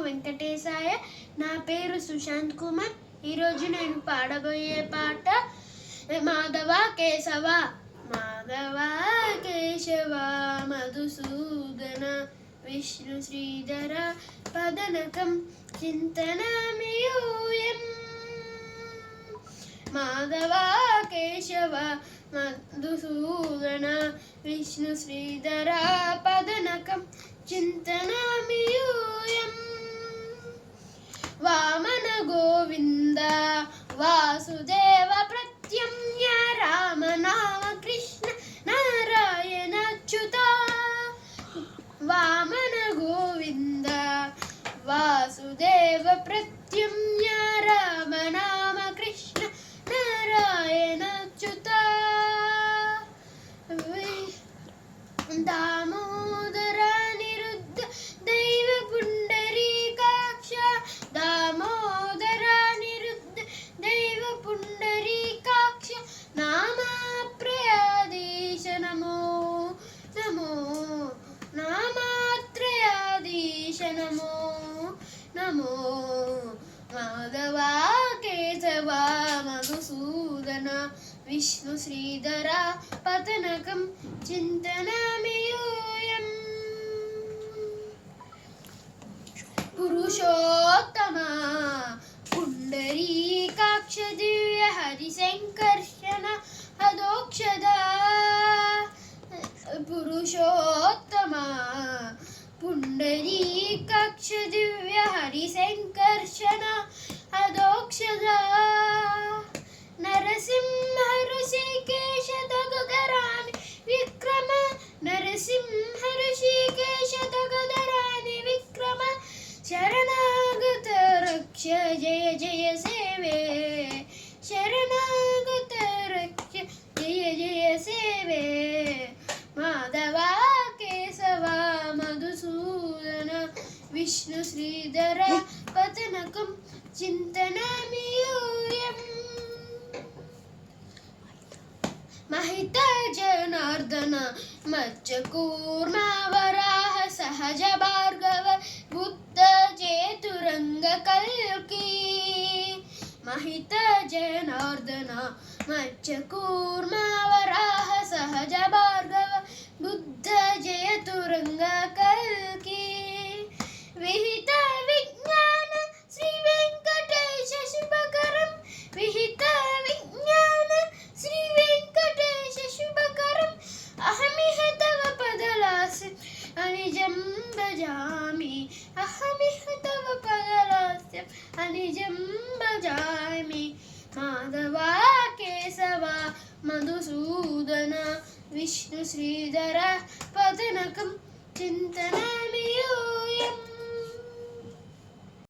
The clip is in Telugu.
వెంకటేశాయ. నా పేరు సుశాంత్ కుమార్. ఈరోజు నేను పాడబోయే పాట మాధవ కేశవ. మాధవ కేశవ మధుసూదన విష్ణు శ్రీధర పదనకం చింతనమియూయం. మాధవ కేశవ మధుసూదన విష్ణు శ్రీధర పదనకం చింతనమియూయం. వామన గోవింద వాసుదేవ ప్రత్యమ్య రామనామ కృష్ణ నారాయణచ్యుత. వామన గోవింద వాసుదేవ ప్రత్యమ్య రామనామ కృష్ణ నారాయణచ్యుత. దామోదర నిరుద్ధ దైవ పుండరీకాక్ష. దామోదర నిరుద్ధ దైవ పుండరీకాక్ష నామాత్రయాధీశ నమో నమో. నామాత్రయాధీశ నమో నమో. మాధవ కేశవ మధుసూదన విష్ణు శ్రీధర పదనకం చింతనమియూయం. పురుషోత్తమ పుండరీకాక్ష దివ్య హరిశంకర్షణ అదోక్షద. పురుషోత్తమ పుండరీకాక్ష దివ్య హరిశంకర్షణ అదోక్షద. నరసింహ ఋషికేశ దగదరాని విక్రమ. నరసింహ ఋషికేశ దగదరాని విక్రమ. శరణాగత రక్ష జయ జయ సేవే. శరణాగత రక్ష జయ జయ సేవే. మాధవ కేశవ మధుసూదన విష్ణు శ్రీధర పదనకం చింతనమియూయం. మహిత జనార్దన మత్స్యకూర్మ వరాహ సహజ భార్గవ బుద్ధ చేతురంగ కల్కి. మహిత జనార్దన మత్స్యకూర్మ వరాహ సహజ భార్గవ బుద్ధ జయతురంగ కల్కి. విహిత విజ్ఞాన శ్రీ వెంకటేశ శుభకరం. విహిత విజ్ఞాన శ్రీ వెంకటేశ శుభకరం. అహమిహ తవ పదలాస్యం అనిజం భజామి. అహమిహ తవ పదలాస్యం అనిజం భజామి. మాధవ కేశవ మధుసూదన విష్ణు శ్రీధర పదనకం చింతన